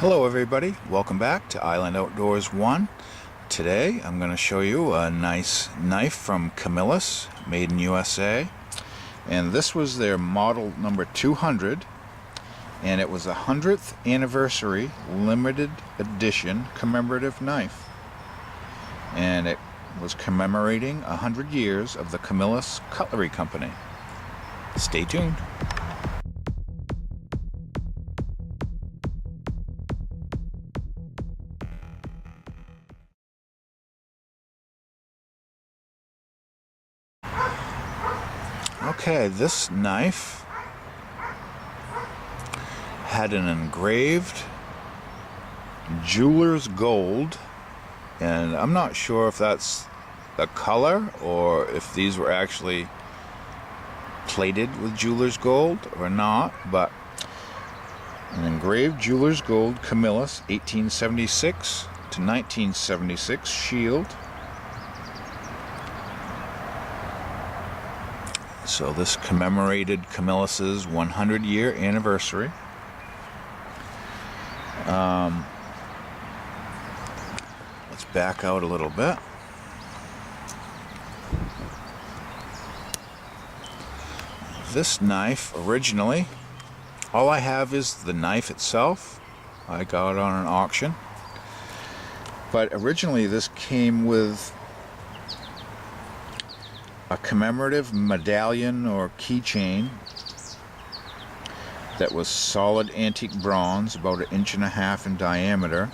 Hello everybody, welcome back to Island Outdoors 1. Today I'm going to show you a nice knife from Camillus, made in USA. And this was their model number 200, and it was a 100th anniversary limited edition commemorative knife. And it was commemorating 100 years of the Camillus Cutlery Company. Stay tuned. Okay, this knife had an engraved jeweler's gold, and I'm not sure if that's the color or if these were actually plated with jeweler's gold or not, but an engraved jeweler's gold Camillus 1876 to 1976 shield. So this commemorated Camillus's 100-year anniversary. Let's back out a little bit. This knife originally, all I have is the knife itself. I got it on an auction. But originally this came with a commemorative medallion or keychain that was solid antique bronze, about 1.5 inches in diameter,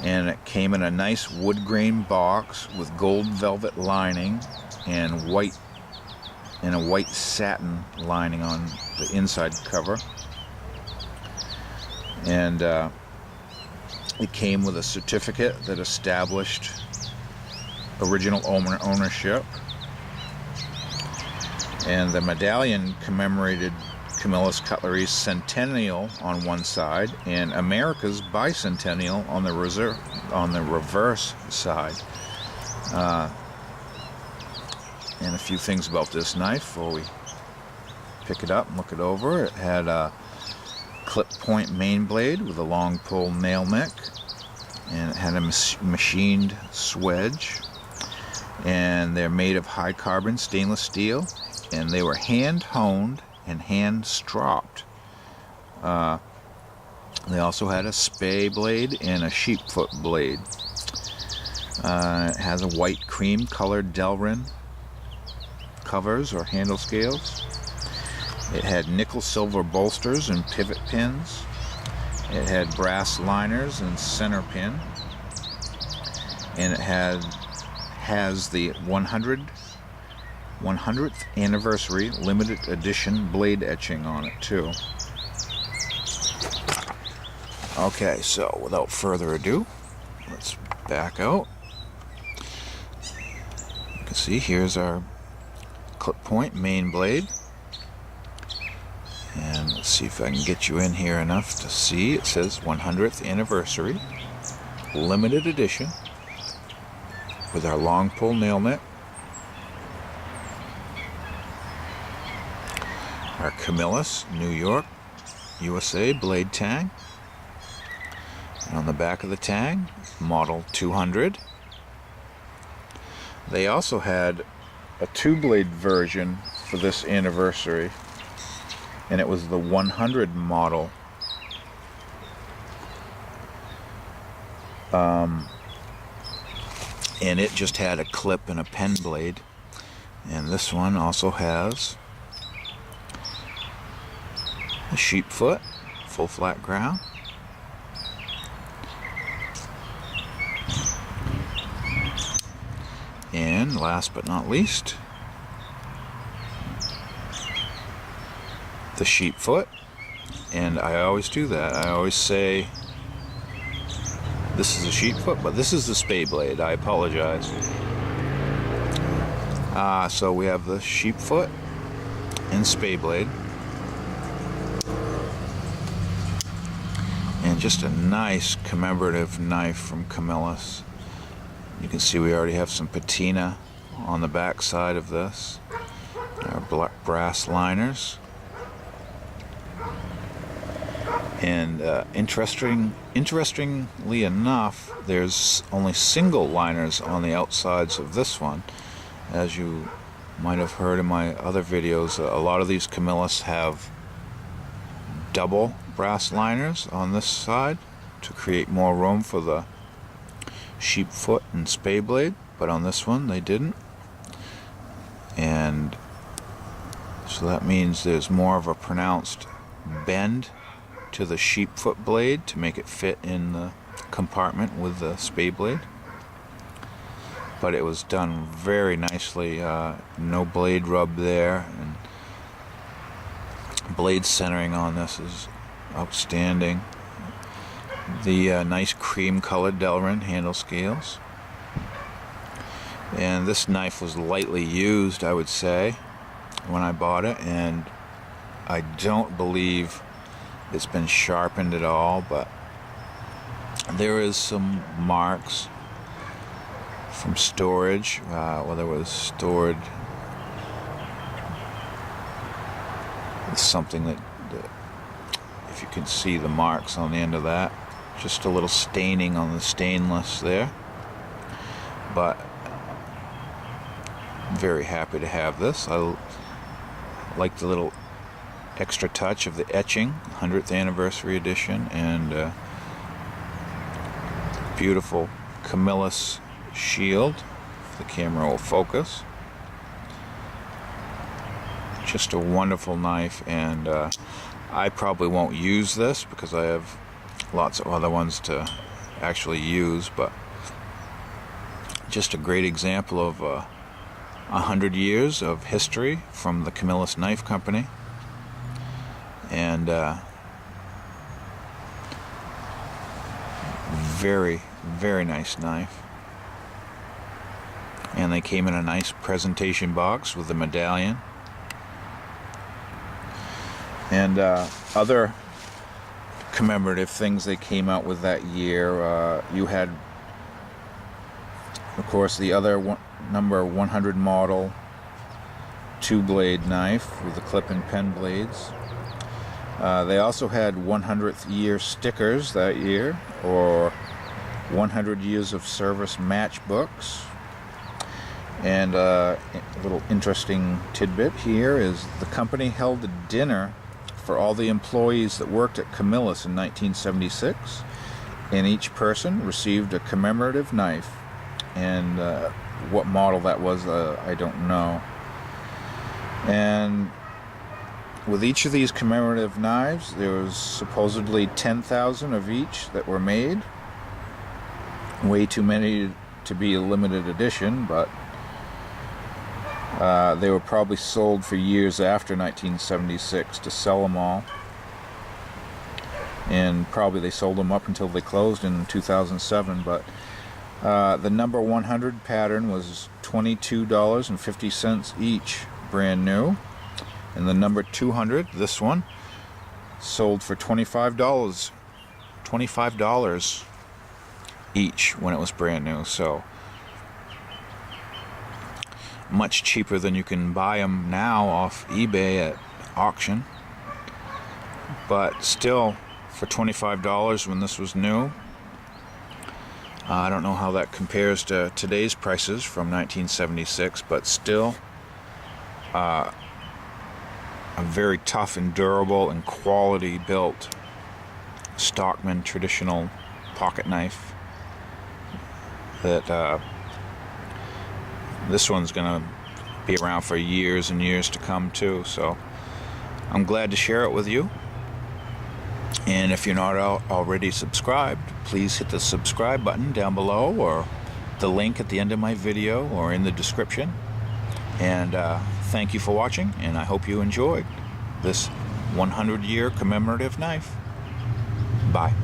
and it came in a nice wood grain box with gold velvet lining and a white satin lining on the inside cover. And it came with a certificate that established original ownership. And the medallion commemorated Camillus Cutlery's Centennial on one side and America's Bicentennial on the reverse side. And a few things about this knife before we pick it up and look it over. It had a clip point main blade with a long pull nail neck, and it had a machined swedge. And they're made of high carbon stainless steel, and they were hand honed and hand stropped. They also had a spey blade and a sheepsfoot blade. It has a white cream colored Delrin covers or handle scales. It had nickel silver bolsters and pivot pins. It had brass liners and center pin. And it has the 100th anniversary limited edition blade etching on it too. Okay, so without further ado, let's back out. You can see here's our clip point main blade, and let's see if I can get you in here enough to see. It says 100th anniversary limited edition with our long pull nail neck, our Camillus New York USA blade tag, and on the back of the tag, model 200. They also had a two-blade version for this anniversary, and it was the 100 model. And it just had a clip and a pen blade, and this one also has a sheepsfoot, full flat ground, and last but not least, the sheepsfoot. And I always do that. I always say this is a sheepsfoot, but this is the spey blade. I apologize. So we have the sheepsfoot and spey blade. And just a nice commemorative knife from Camillus. You can see we already have some patina on the back side of this. Our black brass liners. And interestingly enough, there's only single liners on the outsides of this one. As you might have heard in my other videos, a lot of these Camillus have double brass liners on this side to create more room for the sheepsfoot and spey blade, but on this one they didn't. And so that means there's more of a pronounced bend to the sheepsfoot blade to make it fit in the compartment with the spey blade. But it was done very nicely. No blade rub there, and blade centering on this is outstanding. The nice cream colored Delrin handle scales. And this knife was lightly used, I would say, when I bought it, and I don't believe it's been sharpened at all, but there is some marks from storage, whether it was stored with something that, if you can see the marks on the end of that, just a little staining on the stainless there. But I'm very happy to have this. I like the little extra touch of the etching, 100th anniversary edition, and beautiful Camillus shield, if the camera will focus. Just a wonderful knife, and I probably won't use this because I have lots of other ones to actually use, but just a great example of 100 years of history from the Camillus Knife Company. And very, very nice knife. And they came in a nice presentation box with the medallion. And other commemorative things they came out with that year, you had, of course, the other number 100 model 2-blade knife with the clip and pen blades. They also had 100th year stickers that year, or 100 years of service matchbooks. And a little interesting tidbit here is the company held a dinner for all the employees that worked at Camillus in 1976, and each person received a commemorative knife. And what model that was, I don't know. And with each of these commemorative knives, there was supposedly 10,000 of each that were made. Way too many to be a limited edition, but they were probably sold for years after 1976 to sell them all. And probably they sold them up until they closed in 2007, but the number 100 pattern was $22.50 each, brand new. And the number 200, this one, sold for $25 each when it was brand new. So much cheaper than you can buy them now off eBay at auction. But still, for $25 when this was new, I don't know how that compares to today's prices from 1976, but still a very tough and durable and quality built Stockman traditional pocket knife that this one's gonna be around for years and years to come too. So I'm glad to share it with you. And if you're not already subscribed, please hit the subscribe button down below, or the link at the end of my video or in the description. And thank you for watching, and I hope you enjoyed this 100-year commemorative knife. Bye.